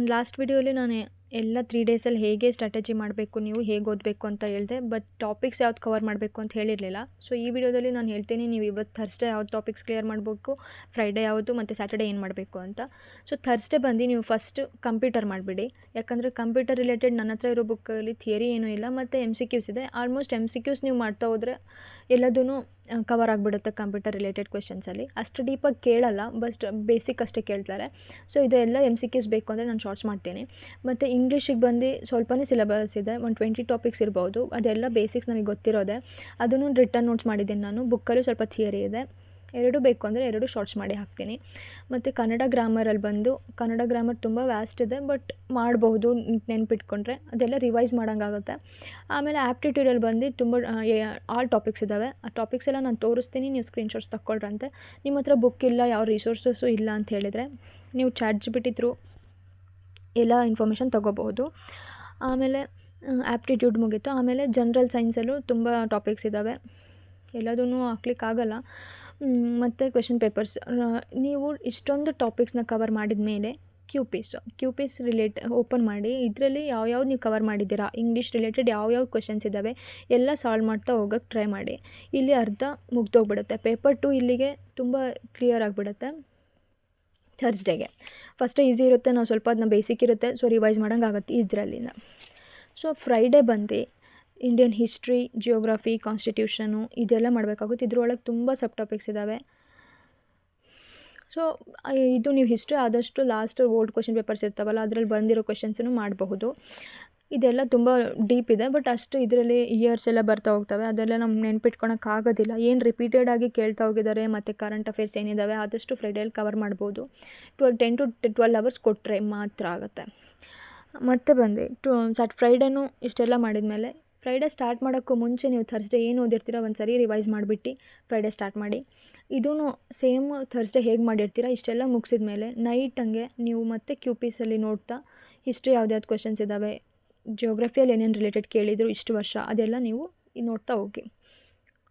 ನಾನು ಲಾಸ್ಟ್ ವಿಡಿಯೋಲಿ ನಾನು ಎಲ್ಲ 3 ಡೇಸಲ್ಲಿ ಹೇಗೆ ಸ್ಟ್ರಾಟಜಿ ಮಾಡಬೇಕು, ನೀವು ಹೇಗೆ ಓದಬೇಕು ಅಂತ ಹೇಳಿದೆ. ಬಟ್ ಟಾಪಿಕ್ಸ್ ಯಾವ್ದು ಕವರ್ ಮಾಡಬೇಕು ಅಂತ ಹೇಳಿರಲಿಲ್ಲ. ಸೊ ಈ ವಿಡಿಯೋದಲ್ಲಿ ನಾನು ಹೇಳ್ತೀನಿ, ನೀವು ಇವತ್ತು ಥರ್ಸ್ಡೇ ಯಾವ್ದು ಟಾಪಿಕ್ಸ್ ಕ್ಲಿಯರ್ ಮಾಡಬೇಕು, ಫ್ರೈಡೇ ಯಾವುದು ಮತ್ತು ಸ್ಯಾಟರ್ಡೇ ಏನು ಮಾಡಬೇಕು ಅಂತ. ಸೊ ಥರ್ಸ್ಡೇ ಬಂದು ನೀವು ಫಸ್ಟ್ ಕಂಪ್ಯೂಟರ್ ಮಾಡಿಬಿಡಿ. ಯಾಕಂದರೆ ಕಂಪ್ಯೂಟರ್ ರಿಲೇಟೆಡ್ ನನ್ನ ಹತ್ರ ಇರೋ ಬುಕ್ಕಲ್ಲಿ ಥಿಯರಿ ಏನೂ ಇಲ್ಲ, ಮತ್ತು MCQs ಇದೆ. ಆಲ್ಮೋಸ್ಟ್ MCQs ನೀವು ಮಾಡ್ತಾ ಹೋದರೆ ಎಲ್ಲದೂ ಕವರ್ ಆಗಿಬಿಡುತ್ತೆ ಕಂಪ್ಯೂಟರ್ ರಿಲೇಟೆಡ್ ಕ್ವೆಶನ್ಸಲ್ಲಿ. ಅಷ್ಟು ಡೀಪಾಗಿ ಕೇಳಲ್ಲ, ಬಸ್ಟ್ ಬೇಸಿಕ್ ಅಷ್ಟೇ ಕೇಳ್ತಾರೆ. ಸೊ ಇದೆಲ್ಲ MCQs ಬೇಕು ಅಂದರೆ ನಾನು ಶಾರ್ಟ್ಸ್ ಮಾಡ್ತೀನಿ. ಮತ್ತು ಇಂಗ್ಲೀಷಿಗೆ ಬಂದು ಸ್ವಲ್ಪನೇ ಸಿಲೆಬಸ್ ಇದೆ, ಒಂದು 20 ಟಾಪಿಕ್ಸ್ ಇರ್ಬೋದು. ಅದೆಲ್ಲ ಬೇಸಿಕ್ಸ್ ನಮಗೆ ಗೊತ್ತಿರೋದೆ. ಅದನ್ನು ರಿಟರ್ನ್ ನೋಟ್ಸ್ ಮಾಡಿದ್ದೀನಿ ನಾನು. ಬುಕ್ಕಲ್ಲೂ ಸ್ವಲ್ಪ ಥಿಯರಿ ಇದೆ. ಎರಡು ಬೇಕು ಅಂದರೆ ಎರಡು ಶಾರ್ಟ್ಸ್ ಮಾಡಿ ಹಾಕ್ತೀನಿ. ಮತ್ತು ಕನ್ನಡ ಗ್ರಾಮರಲ್ಲಿ ಬಂದು ಕನ್ನಡ ಗ್ರಾಮರ್ ತುಂಬ ವ್ಯಾಸ್ಟ್ ಇದೆ, ಬಟ್ ಮಾಡಬಹುದು ನೆನ್ಪಿಟ್ಕೊಂಡ್ರೆ. ಅದೆಲ್ಲ ರಿವೈಸ್ ಮಾಡೋಂಗಾಗುತ್ತೆ. ಆಮೇಲೆ ಆ್ಯಪ್ಟಿಟ್ಯೂಡಲ್ಲಿ ಬಂದು ತುಂಬ ಆಲ್ ಟಾಪಿಕ್ಸ್ ಇದ್ದಾವೆ. ಆ ಟಾಪಿಕ್ಸ್ ಎಲ್ಲ ನಾನು ತೋರಿಸ್ತೀನಿ, ನೀವು ಸ್ಕ್ರೀನ್ಶಾಟ್ಸ್ ತಗೊಳ್ರಂತೆ. ನಿಮ್ಮ ಹತ್ರ ಬುಕ್ ಇಲ್ಲ, ಯಾವ ರಿಸೋರ್ಸಸ್ಸು ಇಲ್ಲ ಅಂತ ಹೇಳಿದರೆ ನೀವು ChatGPT ಥ್ರೂ ಎಲ್ಲ ಇನ್ಫಾರ್ಮೇಷನ್ ತೊಗೋಬಹುದು. ಆಮೇಲೆ ಆ್ಯಪ್ಟಿಟ್ಯೂಡ್ ಮುಗೀತು. ಆಮೇಲೆ ಜನರಲ್ ಸೈನ್ಸಲ್ಲೂ ತುಂಬ ಟಾಪಿಕ್ಸ್ ಇದ್ದಾವೆ, ಎಲ್ಲದೂ ಹಾಕ್ಲಿಕ್ಕಾಗಲ್ಲ. ಮತ್ತು ಕ್ವೆಶನ್ ಪೇಪರ್ಸ್ ನೀವು ಇಷ್ಟೊಂದು ಟಾಪಿಕ್ಸ್ನ ಕವರ್ ಮಾಡಿದ ಮೇಲೆ ಕ್ಯೂ ಪೀಸ್ ಓಪನ್ ಮಾಡಿ. ಇದರಲ್ಲಿ ಯಾವ್ಯಾವ್ದು ನೀವು ಕವರ್ ಮಾಡಿದ್ದೀರಾ, ಇಂಗ್ಲೀಷ್ ರಿಲೇಟೆಡ್ ಯಾವ್ಯಾವ ಕ್ವೆಶನ್ಸ್ ಇದ್ದಾವೆ ಎಲ್ಲ ಸಾಲ್ವ್ ಮಾಡ್ತಾ ಹೋಗೋಕ್ಕೆ ಟ್ರೈ ಮಾಡಿ. ಇಲ್ಲಿ ಅರ್ಧ ಮುಗ್ದೋಗ್ಬಿಡುತ್ತೆ. ಪೇಪರ್ 2 ಇಲ್ಲಿಗೆ ತುಂಬ ಕ್ಲಿಯರ್ ಆಗಿಬಿಡುತ್ತೆ ಥರ್ಸ್ಡೇಗೆ. ಫಸ್ಟೇ ಈಸಿ ಇರುತ್ತೆ, ನಾವು ಸ್ವಲ್ಪ ಅದನ್ನ ಬೇಸಿಕ್ ಇರುತ್ತೆ, ಸೊ ರಿವೈಸ್ ಮಾಡೋಂಗಾಗತ್ತೆ ಇದರಲ್ಲಿಂದ. ಸೊ ಫ್ರೈಡೇ ಬಂದು ಇಂಡಿಯನ್ ಹಿಸ್ಟ್ರಿ, ಜಿಯೋಗ್ರಫಿ, ಕಾನ್ಸ್ಟಿಟ್ಯೂಷನು ಇದೆಲ್ಲ ಮಾಡಬೇಕಾಗುತ್ತೆ. ಇದ್ರೊಳಗೆ ತುಂಬ ಸಬ್ ಟಾಪಿಕ್ಸ್ ಇದ್ದಾವೆ. ಸೊ ಇದು ನೀವು ಹಿಸ್ಟ್ರಿ ಆದಷ್ಟು ಲಾಸ್ಟ್ ಓಲ್ಡ್ ಕ್ವೆಶನ್ ಪೇಪರ್ಸ್ ಇರ್ತಾವಲ್ಲ, ಅದರಲ್ಲಿ ಬಂದಿರೋ ಕ್ವೆಶನ್ಸನ್ನು ಮಾಡಬಹುದು. ಇದೆಲ್ಲ ತುಂಬ ಡೀಪ್ ಇದೆ, ಬಟ್ ಅಷ್ಟು ಇದರಲ್ಲಿ ಇಯರ್ಸ್ ಎಲ್ಲ ಬರ್ತಾ ಹೋಗ್ತವೆ. ಅದೆಲ್ಲ ನಮ್ಗೆ ನೆನ್ಪಿಟ್ಕೊಳಕ್ಕಾಗೋದಿಲ್ಲ. ಏನು ರಿಪೀಟೆಡ್ ಆಗಿ ಕೇಳ್ತಾ ಹೋಗಿದ್ದಾರೆ ಮತ್ತು ಕರೆಂಟ್ ಅಫೇರ್ಸ್ ಏನಿದ್ದಾವೆ ಆದಷ್ಟು ಫ್ರೈಡೇಲಿ ಕವರ್ ಮಾಡ್ಬೋದು. 10 to 12 ಅವರ್ಸ್ ಕೊಟ್ಟರೆ ಮಾತ್ರ ಆಗುತ್ತೆ. ಮತ್ತು ಬಂದು ಫ್ರೈಡೇನೂ ಇಷ್ಟೆಲ್ಲ ಮಾಡಿದ್ಮೇಲೆ ಫ್ರೈಡೇ ಸ್ಟಾರ್ಟ್ ಮಾಡೋಕ್ಕೂ ಮುಂಚೆ ನೀವು ಥರ್ಸ್ಡೇ ಏನು ಓದಿರ್ತೀರ ಒಂದು ಸರಿ ರಿವೈಸ್ ಮಾಡಿಬಿಟ್ಟು ಫ್ರೈಡೇ ಸ್ಟಾರ್ಟ್ ಮಾಡಿ. ಇದೂ ಸೇಮ್ ಥರ್ಸ್ಡೇ ಹೇಗೆ ಮಾಡಿರ್ತೀರ ಇಷ್ಟೆಲ್ಲ ಮುಗಿಸಿದ ಮೇಲೆ ನೈಟ್ ಹಂಗೆ ನೀವು ಮತ್ತೆ QPSಸಲ್ಲಿ ನೋಡ್ತಾ ಹಿಸ್ಟ್ರಿ ಯಾವ್ದು ಕ್ವೆಶನ್ಸ್ ಇದ್ದಾವೆ, ಜಿಯೋಗ್ರಫಿಯಲ್ಲಿ ಏನೇನು ರಿಲೇಟೆಡ್ ಕೇಳಿದರು ಇಷ್ಟು ವರ್ಷ, ಅದೆಲ್ಲ ನೀವು ನೋಡ್ತಾ ಹೋಗಿ.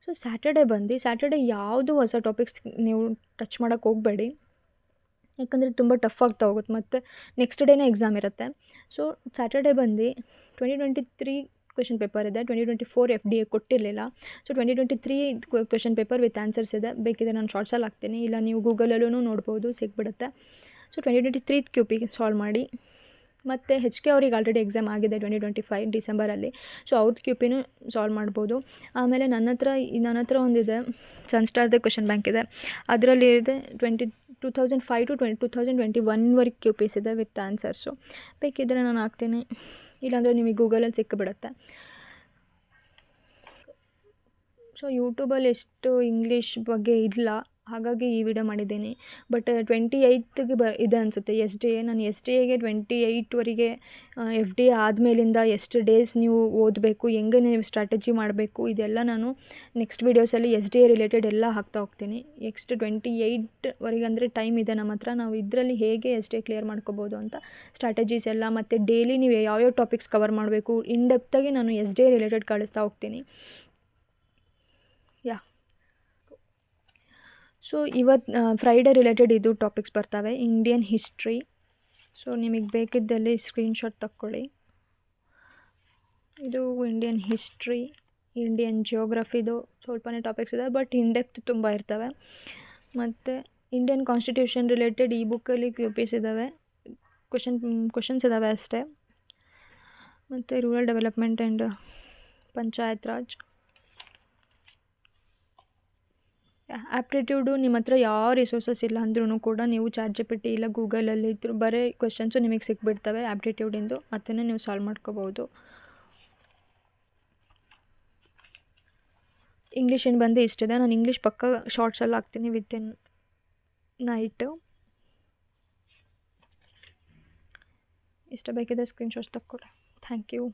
ಸೊ ಸ್ಯಾಟರ್ಡೇ ಯಾವುದು ಹೊಸ ಟಾಪಿಕ್ಸ್ ನೀವು ಟಚ್ ಮಾಡೋಕ್ಕೆ ಹೋಗಬೇಡಿ, ಯಾಕಂದರೆ ತುಂಬ ಟಫ್ ಆಗ್ತಾ ಹೋಗುತ್ತೆ. ಮತ್ತು ನೆಕ್ಸ್ಟ್ ಡೇನೇ ಎಕ್ಸಾಮ್ ಇರುತ್ತೆ. ಸೊ ಸ್ಯಾಟರ್ಡೇ ಬಂದು 2023 ಕ್ವೆಶನ್ ಪೇಪರ್ ಇದೆ. 2024 FDA ಕೊಟ್ಟಿರಲಿಲ್ಲ. So 2023 question paper with answers ಇದೆ. ಬೇಕಿದ್ರೆ ನಾನು ಶಾರ್ಟ್ಸಲ್ಲಿ ಹಾಕ್ತೀನಿ, ಇಲ್ಲ ನೀವು ಗೂಗಲಲ್ಲೂ ನೋಡ್ಬೋದು, ಸಿಕ್ಬಿಡುತ್ತೆ. ಸೊ 2023 QP ಸಾಲ್ವ್ ಮಾಡಿ. ಮತ್ತು HK ಅವ್ರಿಗೆ ಆಲ್ರೆಡಿ ಎಕ್ಸಾಮ್ ಆಗಿದೆ 2025 ಡಿಸೆಂಬರಲ್ಲಿ. ಸೊ ಅವ್ರದ್ದು QPನೂ ಸಾಲ್ವ್ ಮಾಡ್ಬೋದು. ಆಮೇಲೆ ನನ್ನ ಹತ್ರ ಒಂದಿದೆ ಸನ್ಸ್ಟಾರ್ದೇ ಕ್ವೆಶನ್ ಬ್ಯಾಂಕ್ ಇದೆ. ಅದರಲ್ಲಿ ಇದೆ 2005 to 2021ವರೆಗೆ QPs ಇದೆ ವಿತ್ ಆನ್ಸರ್ಸು. ಬೇಕಿದ್ದರೆ ನಾನು ಹಾಕ್ತೀನಿ, ಇಲ್ಲಾಂದರೆ ನಿಮಗೆ ಗೂಗಲಲ್ಲಿ ಸಿಕ್ಕಿಬಿಡುತ್ತೆ. ಸೊ ಯೂಟ್ಯೂಬಲ್ಲಿ ಎಷ್ಟು ಇಂಗ್ಲೀಷ್ ಬಗ್ಗೆ ಇಲ್ಲ, ಹಾಗಾಗಿ ಈ ವಿಡಿಯೋ ಮಾಡಿದ್ದೀನಿ. ಬಟ್ 28ಗೆ ಇದೆ ಅನಿಸುತ್ತೆ SDA. ನಾನು SDAಗೆ 28ವರೆಗೆ FDA ಆದಮೇಲಿಂದ ಎಷ್ಟು ಡೇಸ್ ನೀವು ಓದಬೇಕು, ಹೆಂಗೆ ನೀವು ಸ್ಟ್ರಾಟಜಿ ಮಾಡಬೇಕು, ಇದೆಲ್ಲ ನಾನು ನೆಕ್ಸ್ಟ್ ವೀಡಿಯೋಸಲ್ಲಿ SDA ರಿಲೇಟೆಡ್ ಎಲ್ಲ ಹಾಕ್ತಾ ಹೋಗ್ತೀನಿ. ನೆಕ್ಸ್ಟ್ 28ವರೆಗೆ ಅಂದರೆ ಟೈಮ್ ಇದೆ ನಮ್ಮ ಹತ್ರ. ನಾವು ಇದರಲ್ಲಿ ಹೇಗೆ SDA ಕ್ಲಿಯರ್ ಮಾಡ್ಕೋಬೋದು ಅಂತ ಸ್ಟ್ರಾಟಜೀಸ್ ಎಲ್ಲ, ಮತ್ತು ಡೈಲಿ ನೀವು ಯಾವ್ಯಾವ ಟಾಪಿಕ್ಸ್ ಕವರ್ ಮಾಡಬೇಕು ಇನ್ ಡೆಪ್ತಾಗಿ ನಾನು SDA ರಿಲೇಟೆಡ್ ಕಳಿಸ್ತಾ ಹೋಗ್ತೀನಿ. ಸೊ ಇವತ್ತು ಫ್ರೈಡೇ ರಿಲೇಟೆಡ್ ಇದು ಟಾಪಿಕ್ಸ್ ಬರ್ತವೆ. Indian history. ಸೊ ನಿಮಗೆ ಬೇಕಿದ್ದಲ್ಲಿ ಸ್ಕ್ರೀನ್ಶಾಟ್ ತಕ್ಕೊಳ್ಳಿ. ಇದು ಇಂಡಿಯನ್ ಹಿಸ್ಟ್ರಿ, ಇಂಡಿಯನ್ ಜಿಯೋಗ್ರಫಿದು ಸ್ವಲ್ಪನೇ ಟಾಪಿಕ್ಸ್ ಇದೆ, ಬಟ್ ಇನ್ ಡೆಪ್ತ್ ತುಂಬ ಇರ್ತವೆ. ಮತ್ತು ಇಂಡಿಯನ್ ಕಾನ್ಸ್ಟಿಟ್ಯೂಷನ್ ರಿಲೇಟೆಡ್ ಈ ಬುಕ್ಕಲ್ಲಿ QPs ಇದ್ದಾವೆ, ಕ್ವೆಶನ್ಸ್ ಇದ್ದಾವೆ ಅಷ್ಟೇ. ಮತ್ತು rural development and panchayat Raj. Aptitude ನಿಮ್ಮ ಹತ್ರ ಯಾವ ರಿಸೋರ್ಸಸ್ ಇಲ್ಲ ಅಂದ್ರೂ ಕೂಡ ನೀವು ChatGPT ಇಲ್ಲ ಗೂಗಲಲ್ಲಿ ಬರೀ ಕ್ವೆಶನ್ಸು ನಿಮಗೆ ಸಿಕ್ಬಿಡ್ತವೆ ಆ್ಯಪ್ಟಿಟ್ಯೂಡಿಂದು, ಅದನ್ನೇ ನೀವು ಸಾಲ್ವ್ ಮಾಡ್ಕೋಬೋದು. ಇಂಗ್ಲೀಷಿನ ಬಂದು ಇಷ್ಟಿದೆ. ನಾನು ಇಂಗ್ಲೀಷ್ ಪಕ್ಕ ಶಾರ್ಟ್ಸಲ್ಲಿ ಹಾಕ್ತೀನಿ ವಿತಿನ್ ನೈಟು. ಇಷ್ಟ ಬೇಕಿದೆ ಸ್ಕ್ರೀನ್ಶಾಟ್ಸ್ ತಕ್ಕೊಳ್ಳಿ. Thank you.